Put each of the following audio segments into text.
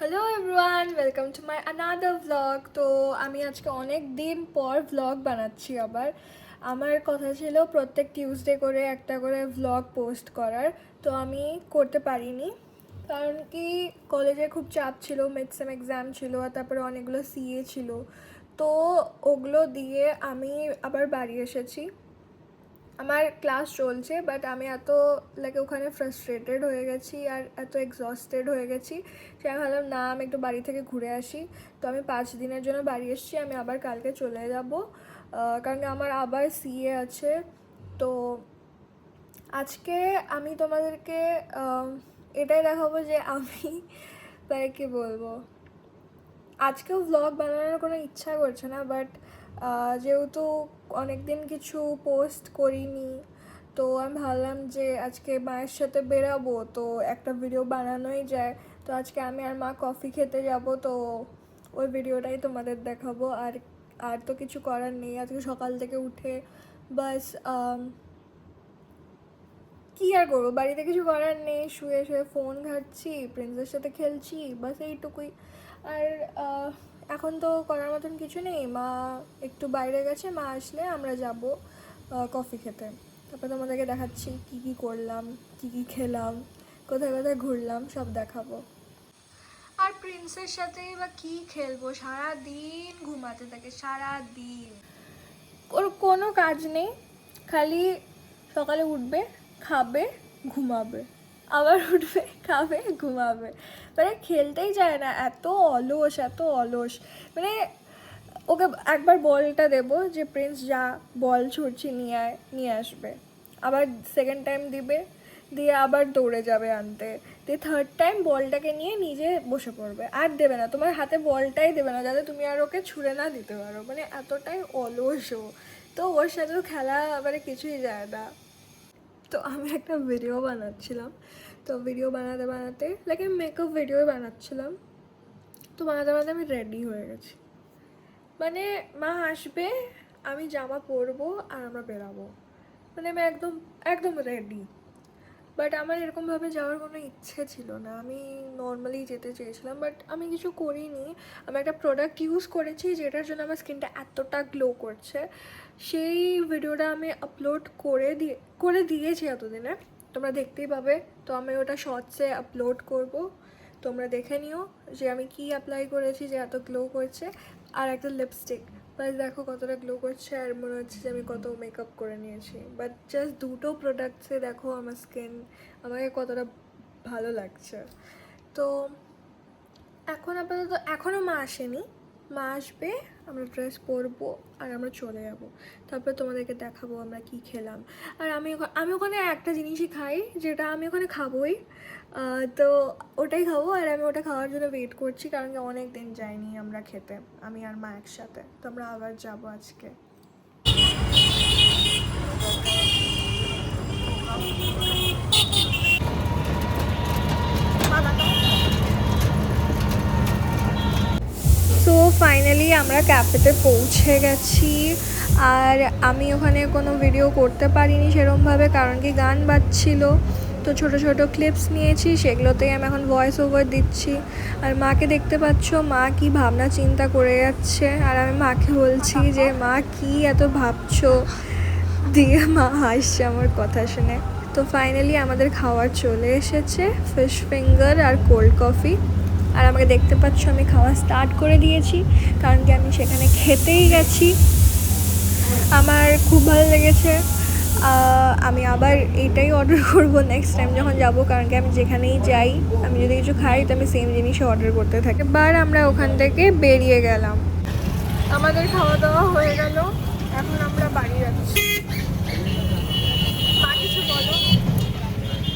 Hello everyone, welcome to my another vlog. তো আমি আজকে অনেক দিন পর ভ্লগ বানাচ্ছি আবার। আমার কথা ছিল প্রত্যেক টিউসডে করে একটা করে ভ্লগ পোস্ট করার, তো আমি করতে পারিনি কারণ কি কলেজে খুব চাপ ছিল, মিড সেম এক্সাম ছিল আর তারপরে অনেকগুলো সিএ ছিল। তো ওগুলো দিয়ে আমি আবার বাড়ি এসেছি। আমার ক্লাস চলছে, বাট আমি এত ওখানে ফ্রাস্ট্রেটেড হয়ে গেছি আর এত এক্সস্টেড হয়ে গেছি যে আমি ভাবলাম না, আমি একটু বাড়ি থেকে ঘুরে আসি। তো আমি 5 দিনের জন্য বাড়ি এসেছি। আমি আবার কালকে চলে যাব, কারণ কি আমার আবার সিএ আছে। তো আজকে আমি তোমাদেরকে এটাই দেখাবো যে আমি তাই কি বলবো, আজকেও ভ্লগ বানানোর কোনো ইচ্ছা করছে না, বাট যেহেতু অনেক দিন কিছু পোস্ট করিনি, তো আমি ভাবলাম যে আজকে মায়ের সাথে বেরাবো, তো একটা ভিডিও বানানোই যায়। তো আজকে আমি আর মা কফি খেতে যাব, তো ওই ভিডিওটাই তোমাদের দেখাবো। আর আর তো কিছু করার নেই, আজকে সকাল থেকে উঠে বাস কী আর করবো, বাড়িতে কিছু করার নেই, শুয়ে শুয়ে ফোন ঘাঁটছি, প্রিন্সের সাথে খেলছি, বাস এইটুকুই। আর এখন তো করার মতন কিছু নেই। মা একটু বাইরে গেছে, মা আসলে আমরা যাব কফি খেতে। তারপরে তোমাদেরকে দেখাচ্ছি কী কী করলাম, কী কী খেলাম, কোথায় কোথায় ঘুরলাম, সব দেখাবো। আর প্রিন্সের সাথেই বা কী খেলবো, সারা দিন ঘুমাতে থাকে, সারা দিন ওর কোনো কাজ নেই, খালি সকালে উঠবে, খাবে, ঘুমাবে, আবার উঠবে, খাবে, ঘুমাবে। মানে খেলতেই চায় না, এত অলস, এত অলস। মানে ওকে একবার বলটা দেবো যে প্রিন্স যা, বল ছুঁড়ছি, নিয়ে আসবে। আবার সেকেন্ড টাইম দিবে, দিয়ে আবার দৌড়ে যাবে আনতে, দিয়ে থার্ড টাইম বলটাকে নিয়ে নিজে বসে পড়বে, আর দেবে না, তোমার হাতে বলটাই দেবে না, যাতে তুমি আর ওকে ছুঁড়ে না দিতে পারো। মানে এতটাই অলস ও। তো ওর সাথেও খেলা মানে কিছুই যায় না। তো আমি একটা ভিডিও বানাচ্ছিলাম, তো ভিডিও বানাতে বানাতে আমি মেকআপ ভিডিও বানাচ্ছিলাম, তো বানাতে বানাতে আমি রেডি হয়ে গেছি। মানে মা আসবে, আমি জামা পরবো আর আমরা বেরাবো, মানে আমি একদম একদম রেডি। বাট আমার এরকমভাবে যাওয়ার কোনো ইচ্ছে ছিল না, আমি নর্মালি যেতে চেয়েছিলাম, বাট আমি কিছু করিনি। আমি একটা প্রোডাক্ট ইউজ করেছি যেটার জন্য আমার স্কিনটা এতটা গ্লো করছে, সেই ভিডিওটা আমি আপলোড করে দিয়েছি এতদিনে, তোমরা দেখতেই পাবে। তো আমি ওটা শর্টসে আপলোড করব, তোমরা দেখে নিও যে আমি কি অ্যাপ্লাই করেছি যে এত গ্লো করছে। আর একটা লিপস্টিক, বাস দেখো কতটা গ্লো করছে, আর মনে হচ্ছে যে আমি কত মেকআপ করে নিয়েছি। বাট জাস্ট দুটো প্রোডাক্টসে দেখো আমার স্কিন আমাকে কতটা ভালো লাগছে। তো এখন আপাতত এখনও মা আসেনি, মা আসবে, আমরা ড্রেস পরবো আর আমরা চলে যাব। তারপরে তোমাদেরকে দেখাবো আমরা কি খেলাম। আর আমি ওখানে একটা জিনিসই খাই, যেটা আমি ওখানে খাবোই, তো ওটাই খাবো। আর আমি ওটা খাওয়ার জন্য ওয়েট করছি, কারণ কি অনেক দিন যাইনি আমরা খেতে, আমি আর মা একসাথে। তো আমরা আবার যাবো আজকে। সো ফাইনালি আমরা ক্যাফেতে পৌঁছে গেছি। আর আমি ওখানে কোনো ভিডিও করতে পারিনি সেরকমভাবে, কারণ কি গান বাজছিল। তো ছোট ছোট ক্লিপস নিয়েছি, সেগুলোতেই আমি এখন ভয়েস ওভার দিচ্ছি। আর মাকে দেখতে পাচ্ছ, মা কি ভাবনা চিন্তা করে যাচ্ছে, আর আমি মাকে বলছি যে মা কি এত ভাবছো, দিয়ে মা হাসছে আমার কথা শুনে। তো ফাইনালি আমাদের খাবার চলে এসেছে, ফিশ ফিঙ্গার আর কোল্ড কফি। আর আমাকে দেখতে পাচ্ছ আমি খাওয়া স্টার্ট করে দিয়েছি, কারণ কি আমি সেখানে খেতেই গেছি। আমার খুব ভালো লেগেছে। আমি আবার এইটাই অর্ডার করব নেক্সট টাইম যখন যাব, কারণ কি আমি যেখানেই যাই, আমি যদি কিছু খাই তো আমি সেম জিনিসই অর্ডার করতে থাকি। এবার আমরা ওখান থেকে বেরিয়ে গেলাম, আমাদের খাওয়া দাওয়া হয়ে গেল, এখন আমরা বাড়ি যাচ্ছি। মা কিছু বলো,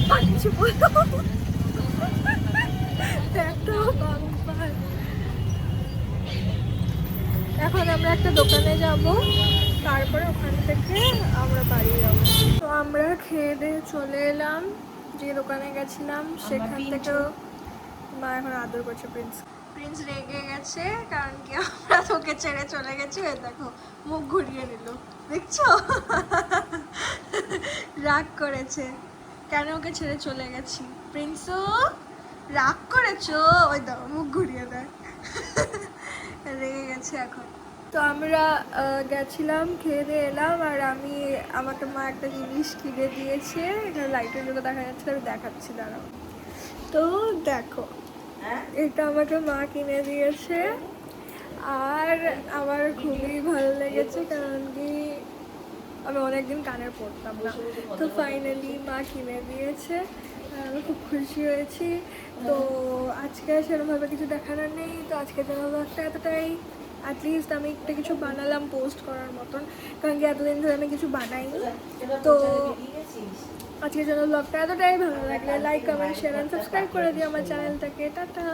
মা কিছু বলো। এখন আমরা একটা দোকানে যাব, তারপরে ওখান থেকে আমরা বাড়ি যাব। তো আমরা খেয়ে দিয়ে চলে এলাম, যে দোকানে গেছিলাম সেখান থেকেও। মা এখন আদর করছে প্রিন্স রেগে গেছে, কারণ কি আমরা তোকে ছেড়ে চলে গেছি। ওই দেখো মুখ ঘুরিয়ে নিল, দেখছো? রাগ করেছে, কেন ওকে ছেড়ে চলে গেছি। প্রিন্সও রাগ করেছো? ওই দাও মুখ ঘুরিয়ে দেয়, রেগে গেছে এখন। তো আমরা গেছিলাম, খেয়ে দিয়ে এলাম, আর আমাকে মা একটা জিনিস কিনে দিয়েছে, এখানে লাইটের জন্য দেখা যাচ্ছে, আমি দেখাচ্ছি দাঁড়াও। তো দেখো, এটা আমাকে মা কিনে দিয়েছে, আর আমার খুবই ভালো লেগেছে, কারণ কি আমি অনেকদিন কানের পরতাম না, তো ফাইনালি মা কিনে দিয়েছে, আমি খুব খুশি হয়েছি। তো আজকে সেরকমভাবে কিছু দেখানোর নেই, তো আজকের জন্য ব্লগটা এতটাই। অ্যাটলিস্ট আমি একটা কিছু বানালাম পোস্ট করার মতন, কারণ কি এতদিন ধরে আমি কিছু বানাইনি। তো আজকের জন্য ব্লগটা এতটাই। ভালো লাগলে like, comment, share and subscribe করে দিও আমার চ্যানেলটাকে। টাটা।